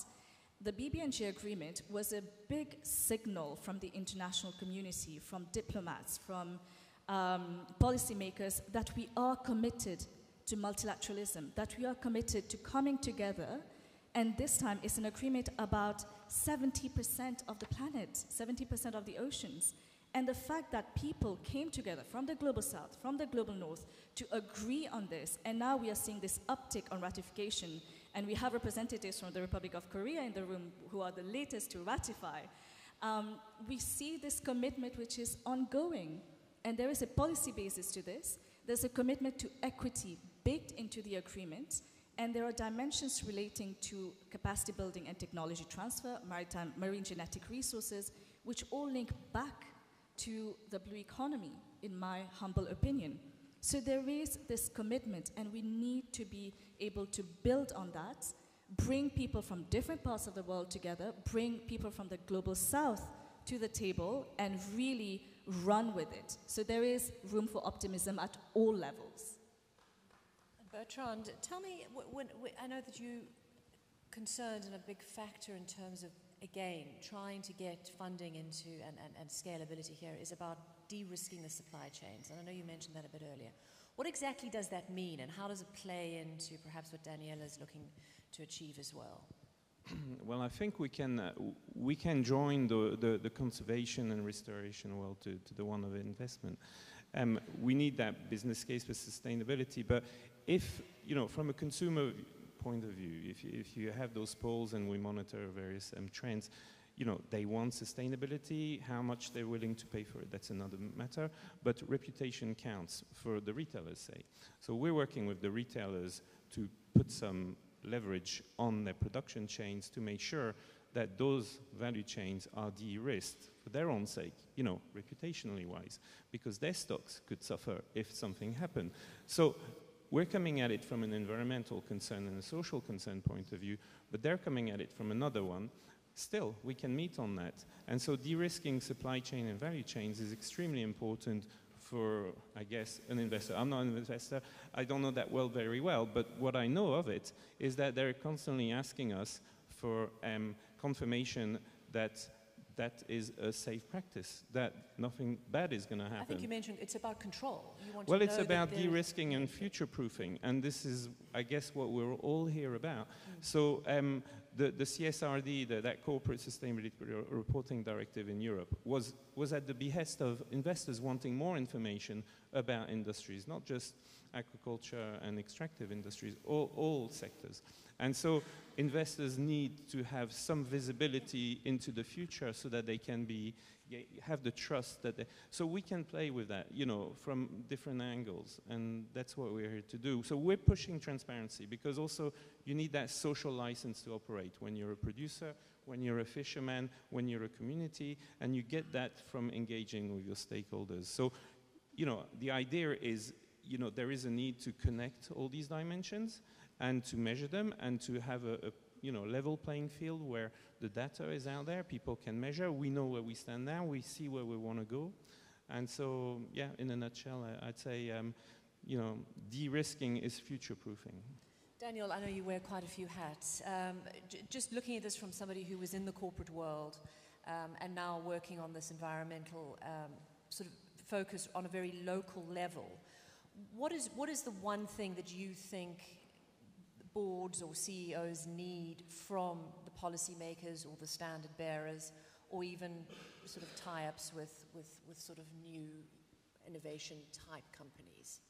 The BBNJ agreement was a big signal from the international community, from diplomats, from policymakers, that we are committed to multilateralism, that we are committed to coming together. And this time it's an agreement about 70% of the planet, 70% of the oceans. And the fact that people came together from the global south, from the global north, to agree on this, and now we are seeing this uptick on ratification, and we have representatives from the Republic of Korea in the room who are the latest to ratify. We see this commitment which is ongoing, and there is a policy basis to this. There's a commitment to equity baked into the agreement, and there are dimensions relating to capacity building and technology transfer, marine genetic resources, which all link back to the blue economy, in my humble opinion. So there is this commitment, and we need to be able to build on that, bring people from different parts of the world together, bring people from the global south to the table, and really run with it. So there is room for optimism at all levels. Bertrand, tell me, I know that you concerned and a big factor in terms of, again, trying to get funding into and scalability here is about de-risking the supply chains. And I know you mentioned that a bit earlier. What exactly does that mean, and how does it play into perhaps what Daniela is looking to achieve as well? Well, I think we can join the conservation and restoration world to the one of investment. We need that business case for sustainability, but if, from a consumer point of view, if you have those polls and we monitor various trends, they want sustainability. How much they're willing to pay for it, that's another matter. But reputation counts for the retailers, say. So we're working with the retailers to put some leverage on their production chains to make sure that those value chains are de-risked for their own sake, reputationally wise, because their stocks could suffer if something happened. So we're coming at it from an environmental concern and a social concern point of view, but they're coming at it from another one. Still, we can meet on that. And so de-risking supply chain and value chains is extremely important for, I guess, an investor. I'm not an investor. I don't know that world very well, but what I know of it is that they're constantly asking us for confirmation that that is a safe practice, that nothing bad is going to happen. I think you mentioned it's about control. Well, it's about de-risking and future-proofing, and this is, I guess, what we're all here about. So the CSRD, that Corporate Sustainability Reporting Directive in Europe, was at the behest of investors wanting more information about industries, not just agriculture and extractive industries, all sectors. And so investors need to have some visibility into the future so that they can have the trust that so we can play with that, from different angles, and that's what we're here to do. So we're pushing transparency, because also you need that social license to operate when you're a producer, when you're a fisherman, when you're a community, and you get that from engaging with your stakeholders. So, the idea is, there is a need to connect all these dimensions and to measure them and to have a level playing field where the data is out there, people can measure, we know where we stand now, we see where we want to go. And so, yeah, in a nutshell, I'd say, de-risking is future-proofing. Daniel, I know you wear quite a few hats. Just looking at this from somebody who was in the corporate world and now working on this environmental sort of focus on a very local level, what is the one thing that you think boards or CEOs need from the policymakers or the standard bearers, or even sort of tie-ups with sort of new innovation type companies?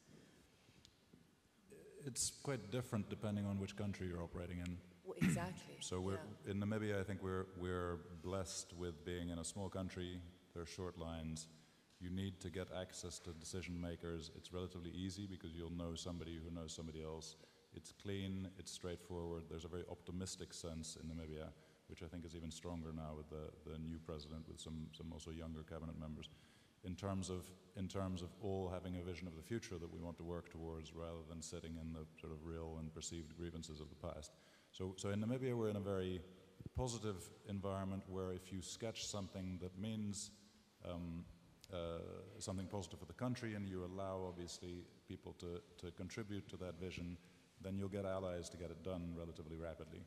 It's quite different depending on which country you're operating in. Well, exactly. So in Namibia, I think we're blessed with being in a small country. There are short lines. You need to get access to decision makers. It's relatively easy because you'll know somebody who knows somebody else. It's clean, it's straightforward. There's a very optimistic sense in Namibia, which I think is even stronger now with the new president, with some also younger cabinet members, in terms of all having a vision of the future that we want to work towards, rather than sitting in the sort of real and perceived grievances of the past. So in Namibia, we're in a very positive environment where if you sketch something that means something positive for the country, and you allow, obviously, people to contribute to that vision, then you'll get allies to get it done relatively rapidly.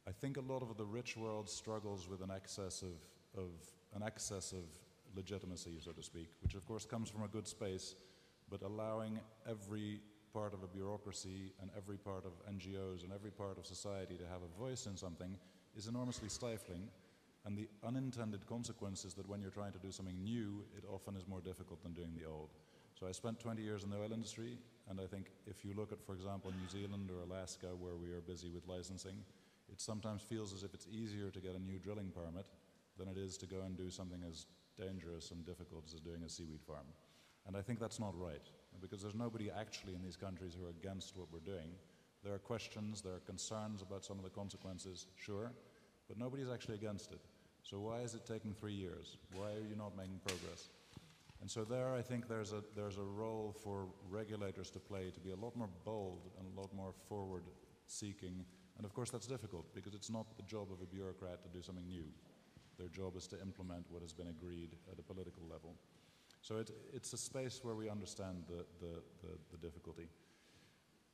I think a lot of the rich world struggles with an excess of legitimacy, so to speak, which of course comes from a good space, but allowing every part of a bureaucracy and every part of NGOs and every part of society to have a voice in something is enormously stifling. And the unintended consequence is that when you're trying to do something new, it often is more difficult than doing the old. So I spent 20 years in the oil industry, and I think if you look at, for example, New Zealand or Alaska, where we are busy with licensing, it sometimes feels as if it's easier to get a new drilling permit than it is to go and do something as dangerous and difficult as doing a seaweed farm. And I think that's not right, because there's nobody actually in these countries who are against what we're doing. There are questions, there are concerns about some of the consequences, sure, but nobody's actually against it. So why is it taking 3 years? Why are you not making progress? And so there, I think there's a role for regulators to play, to be a lot more bold and a lot more forward-seeking. And of course that's difficult, because it's not the job of a bureaucrat to do something new. Their job is to implement what has been agreed at a political level. So it's a space where we understand the difficulty.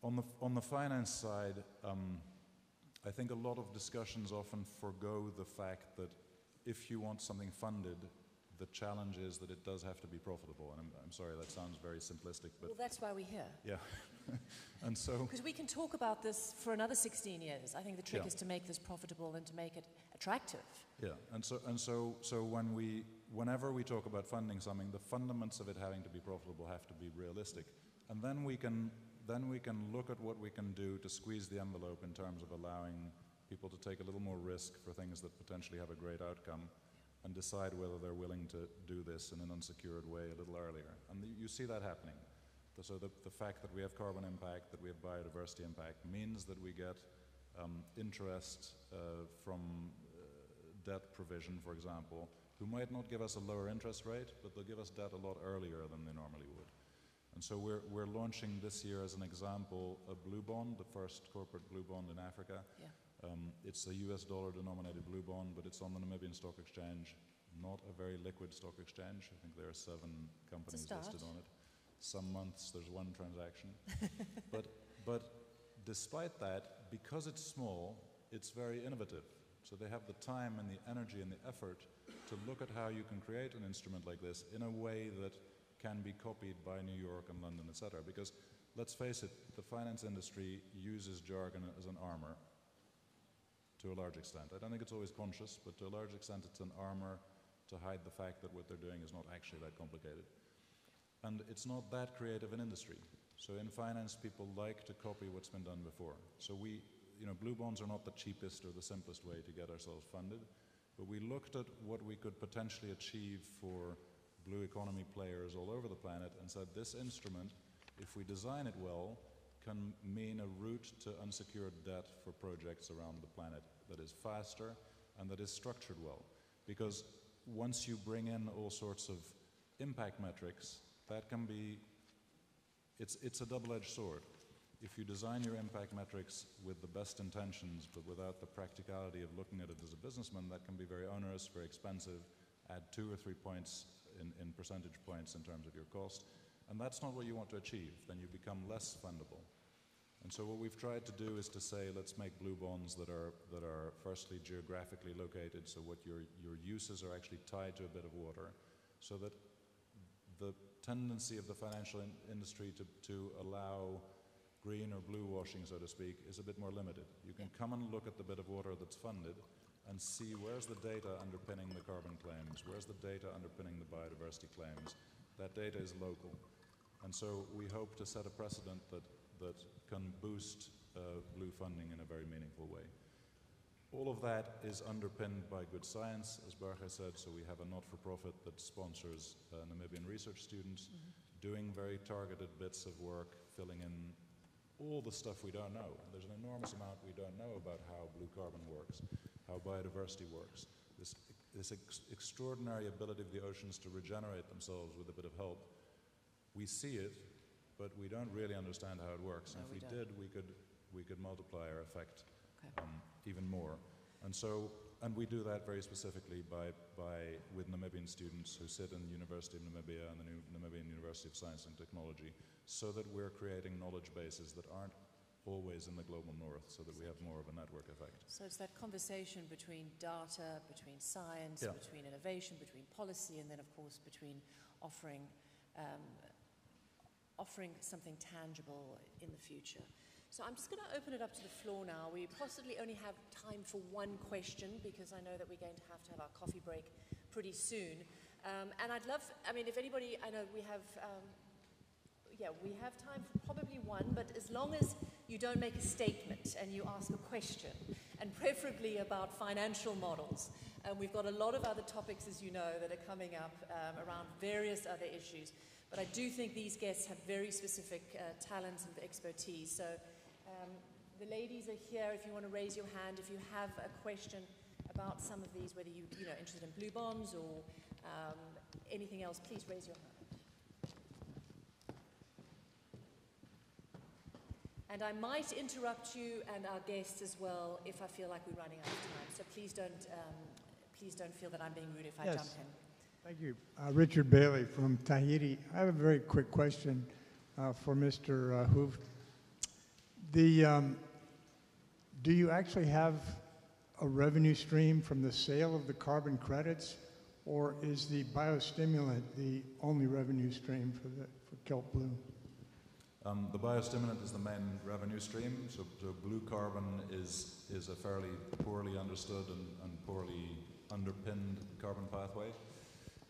On the finance side, I think a lot of discussions often forgo the fact that if you want something funded, the challenge is that it does have to be profitable. And I'm sorry, that sounds very simplistic, but... Well, that's why we're here. Yeah. And so... Because we can talk about this for another 16 years. I think the trick is to make this profitable and to make it attractive. Yeah, and so whenever we talk about funding something, the fundamentals of it having to be profitable have to be realistic. And then we can look at what we can do to squeeze the envelope in terms of allowing people to take a little more risk for things that potentially have a great outcome, and decide whether they're willing to do this in an unsecured way a little earlier. And you see that happening. So the fact that we have carbon impact, that we have biodiversity impact, means that we get interest from debt provision, for example, who might not give us a lower interest rate, but they'll give us debt a lot earlier than they normally would. And so we're launching this year, as an example, a blue bond, the first corporate blue bond in Africa. Yeah. It's a US dollar denominated blue bond, but it's on the Namibian Stock Exchange, not a very liquid stock exchange. I think there are 7 companies listed on it. Some months there's 1 transaction. but despite that, because it's small, it's very innovative. So they have the time and the energy and the effort to look at how you can create an instrument like this in a way that can be copied by New York and London, etc. Because let's face it, the finance industry uses jargon as an armor to a large extent. I don't think it's always conscious, but to a large extent it's an armor to hide the fact that what they're doing is not actually that complicated. And it's not that creative an industry. So in finance, people like to copy what's been done before. So blue bonds are not the cheapest or the simplest way to get ourselves funded, but we looked at what we could potentially achieve for blue economy players all over the planet and said this instrument, if we design it well, can mean a route to unsecured debt for projects around the planet that is faster and that is structured well. Because once you bring in all sorts of impact metrics, that can be, it's a double-edged sword. If you design your impact metrics with the best intentions but without the practicality of looking at it as a businessman, that can be very onerous, very expensive, add 2 or 3 points in percentage points in terms of your cost. And that's not what you want to achieve. Then you become less fundable. And so what we've tried to do is to say, let's make blue bonds that are firstly geographically located, so what your uses are actually tied to a bit of water, so that the tendency of the financial industry to allow green or blue washing, so to speak, is a bit more limited. You can come and look at the bit of water that's funded and see where's the data underpinning the carbon claims, where's the data underpinning the biodiversity claims. That data is local. And so we hope to set a precedent that that can boost blue funding in a very meaningful way. All of that is underpinned by good science, as Borja said, so we have a not-for-profit that sponsors Namibian research students doing very targeted bits of work, filling in all the stuff we don't know. There's an enormous amount we don't know about how blue carbon works, how biodiversity works. This extraordinary ability of the oceans to regenerate themselves with a bit of help. We see it, but we don't really understand how it works. No, and if we did, we could multiply our effect even more. And we do that very specifically with Namibian students who sit in the University of Namibia and the Namibian University of Science and Technology, so that we're creating knowledge bases that aren't always in the global north, so that we have more of a network effect. So it's that conversation between data, between science, between innovation, between policy, and then of course between offering something tangible in the future. So I'm just going to open it up to the floor now. We possibly only have time for one question, because I know that we're going to have our coffee break pretty soon. And I'd love, I mean, if anybody, I know we have, we have time for probably one, but as long as you don't make a statement and you ask a question, and preferably about financial models. We've got a lot of other topics, as you know, that are coming up around various other issues. But I do think these guests have very specific talents and expertise. So the ladies are here if you want to raise your hand. If you have a question about some of these, whether you're interested in blue bonds or anything else, please raise your hand. And I might interrupt you and our guests as well if I feel like we're running out of time. So please don't feel that I'm being rude if I jump in. Thank you. Richard Bailey from Tahiti. I have a very quick question for Mr. Hooft. Do you actually have a revenue stream from the sale of the carbon credits, or is the biostimulant the only revenue stream for kelp blue? The biostimulant is the main revenue stream. So blue carbon is a fairly poorly understood and poorly underpinned carbon pathway.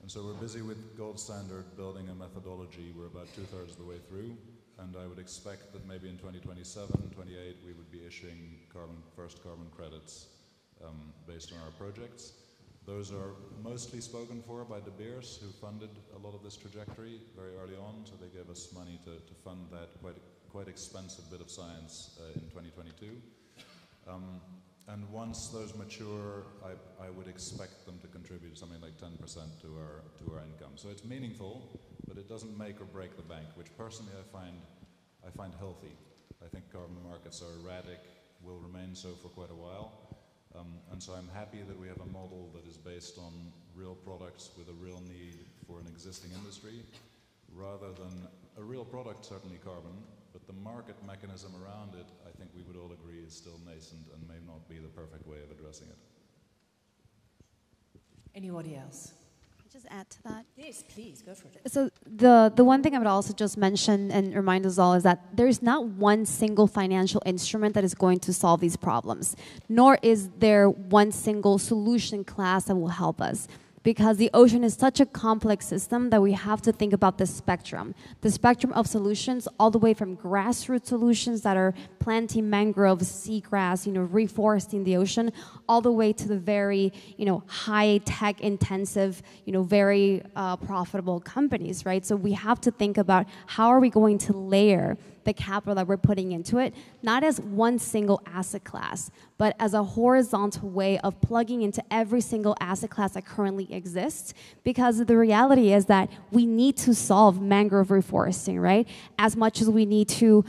And so we're busy with gold standard building a methodology. We're about 2/3 of the way through, and I would expect that maybe in 2027, 28, we would be issuing first carbon credits based on our projects. Those are mostly spoken for by De Beers, who funded a lot of this trajectory very early on, so they gave us money to fund that quite expensive bit of science in 2022. And once those mature, I would expect them to contribute something like 10% to our income. So it's meaningful, but it doesn't make or break the bank, which personally I find healthy. I think carbon markets are erratic, will remain so for quite a while. And so I'm happy that we have a model that is based on real products with a real need for an existing industry, rather than a real product, certainly carbon, but the market mechanism around it, I think we would all agree, is still nascent and may not be the perfect way of addressing it. Anybody else? Can I just add to that? Yes, please, go for it. So the one thing I would also just mention and remind us all is that there's not one single financial instrument that is going to solve these problems, nor is there one single solution class that will help us. Because the ocean is such a complex system that we have to think about the spectrum of solutions, all the way from grassroots solutions that are planting mangroves, seagrass, reforesting the ocean, all the way to the very, high-tech intensive, very profitable companies, right? So we have to think about how are we going to layer the capital that we're putting into it, not as one single asset class, but as a horizontal way of plugging into every single asset class that currently exists. Because the reality is that we need to solve mangrove reforesting, right? As much as we need to,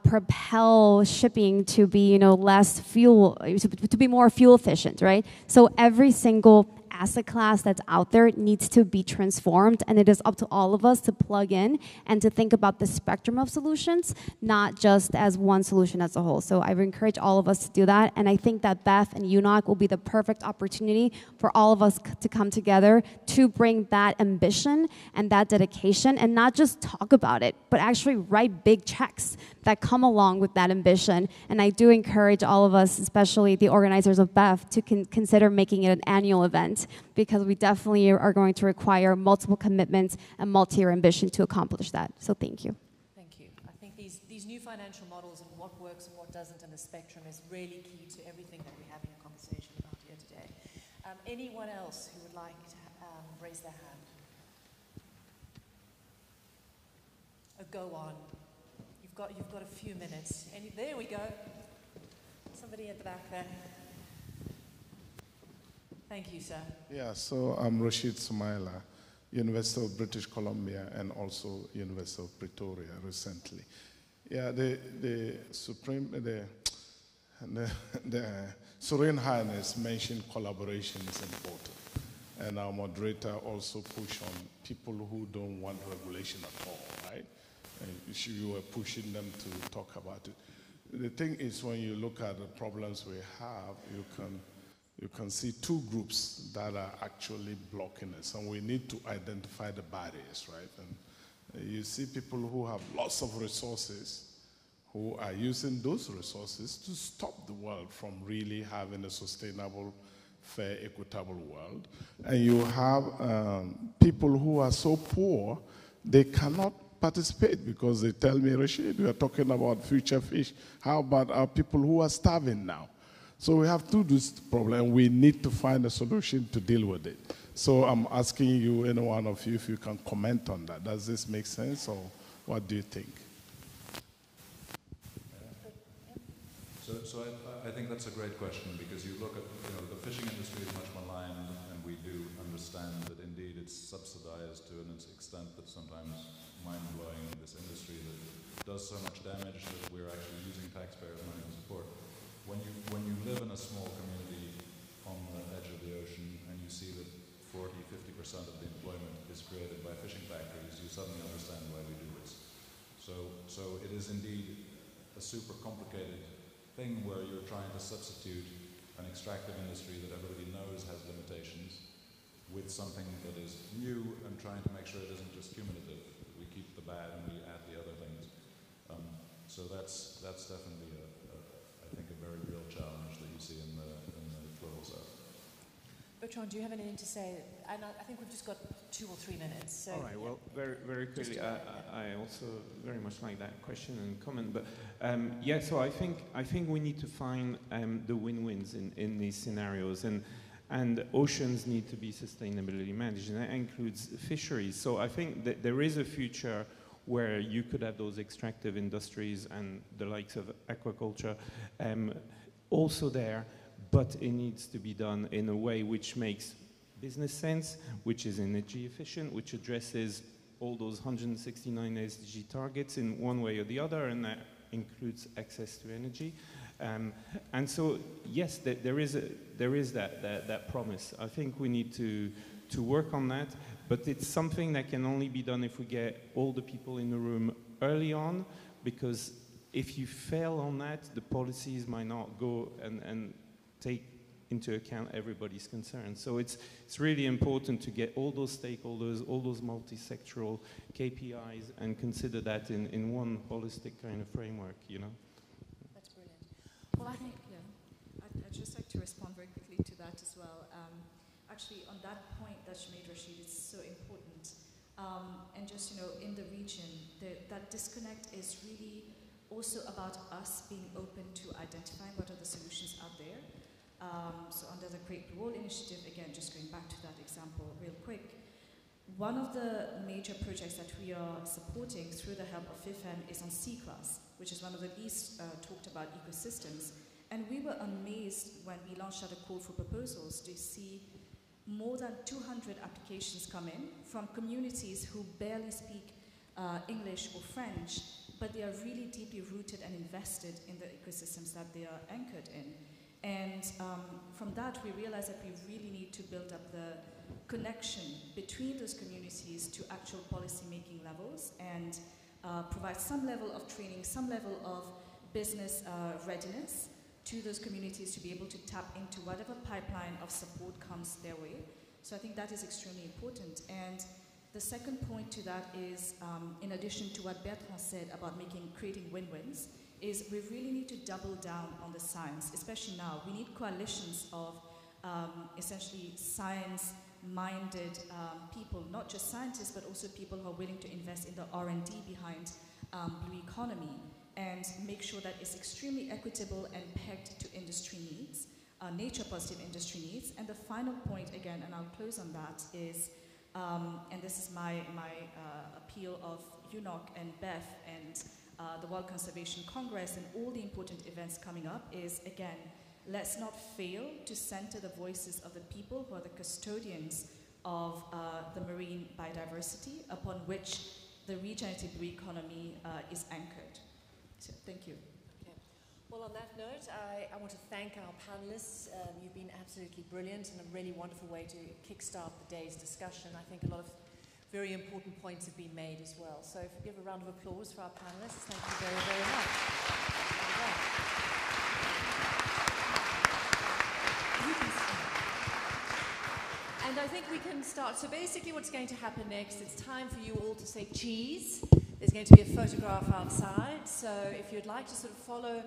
propel shipping to be, less fuel, to be more fuel efficient, right? So every single asset class that's out there needs to be transformed, and it is up to all of us to plug in and to think about the spectrum of solutions, not just as one solution as a whole. So I would encourage all of us to do that, and I think that Beth and UNOC will be the perfect opportunity for all of us to come together to bring that ambition and that dedication, and not just talk about it, but actually write big checks that come along with that ambition. And I do encourage all of us, especially the organizers of BEF, to consider making it an annual event, because we definitely are going to require multiple commitments and multi-year ambition to accomplish that. So thank you. Thank you. I think these new models and what works and what doesn't in the spectrum is really key to everything that we're having a conversation about here today. Anyone else who would like to raise their hand? Go on. You've got a few minutes. There we go. Somebody at the back there. Thank you, sir. Yeah, so I'm Rashid Sumaila, University of British Columbia and also University of Pretoria recently. Yeah, the Serene Highness mentioned collaboration is important. And our moderator also pushed on people who don't want regulation at all, right? And you were pushing them to talk about it. The thing is, when you look at the problems we have, you can see two groups that are actually blocking us, and we need to identify the barriers, right? And you see people who have lots of resources who are using those resources to stop the world from really having a sustainable, fair, equitable world. And you have people who are so poor, they cannot participate because they tell me, Rashid, we are talking about future fish. How about our people who are starving now? So we have to do this problem. We need to find a solution to deal with it. So I'm asking you, any one of you, if you can comment on that. Does this make sense, or what do you think? So I think that's a great question, because you look at, the fishing industry is much maligned, and we do understand that indeed it's subsidized to an extent that's sometimes mind-blowing, this industry that does so much damage that we're actually using taxpayers' money to support. When you live in a small community on the edge of the ocean and you see that 40–50% of the employment is created by fishing factories, you suddenly understand why we do this. So it is indeed a super complicated thing where you're trying to substitute an extractive industry that everybody knows has limitations with something that is new, and trying to make sure it isn't just cumulative. We keep the bad and we add the other things. So that's definitely I think a very real challenge that you see in the global south. Bertrand, do you have anything to say? And I think we've just got 2 or 3 minutes. So all right, well, very, very quickly, I also very much like that question and comment. But yeah, so I think we need to find the win-wins in these scenarios. And oceans need to be sustainably managed, and that includes fisheries. So I think that there is a future where you could have those extractive industries and the likes of aquaculture also there, but it needs to be done in a way which makes business sense, which is energy efficient, which addresses all those 169 SDG targets in one way or the other, and that includes access to energy. And so, yes, there is that promise. I think we need to work on that, but it's something that can only be done if we get all the people in the room early on, because if you fail on that, the policies might not go and take into account everybody's concerns. So it's really important to get all those stakeholders, all those multi-sectoral KPIs, and consider that in one holistic kind of framework, That's brilliant. Well, I think, I'd just like to respond very quickly to that as well. Actually, on that point that you made, Rashid, it's so important. And just, in the region, that disconnect is really also about us being open to identifying what are the solutions out there. So under the Great Blue Wall Initiative, again, just going back to that example real quick, one of the major projects that we are supporting through the help of FIFEN is on sea class, which is one of the least talked about ecosystems. And we were amazed when we launched out a call for proposals to see more than 200 applications come in from communities who barely speak English or French, but they are really deeply rooted and invested in the ecosystems that they are anchored in. And from that, we realized that we really need to build up the connection between those communities to actual policy-making levels and provide some level of training, some level of business readiness to those communities to be able to tap into whatever pipeline of support comes their way. So I think that is extremely important. And the second point to that is, in addition to what Bertrand said about creating win-wins, is we really need to double down on the science, especially now. We need coalitions of essentially science-minded people, not just scientists, but also people who are willing to invest in the R&D behind blue economy. and make sure that it's extremely equitable and pegged to industry needs, nature-positive industry needs. And the final point, again, and I'll close on that, is, and this is my appeal of UNOC and BEF and the World Conservation Congress and all the important events coming up, is, again, let's not fail to center the voices of the people who are the custodians of the marine biodiversity upon which the regenerative blue economy is anchored. So, thank you. Okay. Well, on that note, I want to thank our panelists. You've been absolutely brilliant and a really wonderful way to kickstart the day's discussion. I think a lot of very important points have been made as well. So if we give a round of applause for our panelists, thank you very, very much. And I think we can start. So basically what's going to happen next, it's time for you all to say cheese. There's going to be a photograph outside. So if you'd like to sort of follow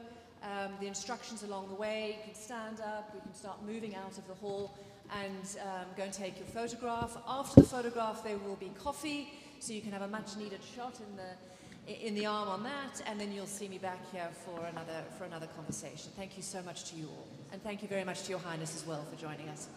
the instructions along the way, you can stand up, we can start moving out of the hall and go and take your photograph. After the photograph, there will be coffee, so you can have a much-needed shot in the arm on that, and then you'll see me back here for another conversation. Thank you so much to you all, and thank you very much to Your Highness as well for joining us.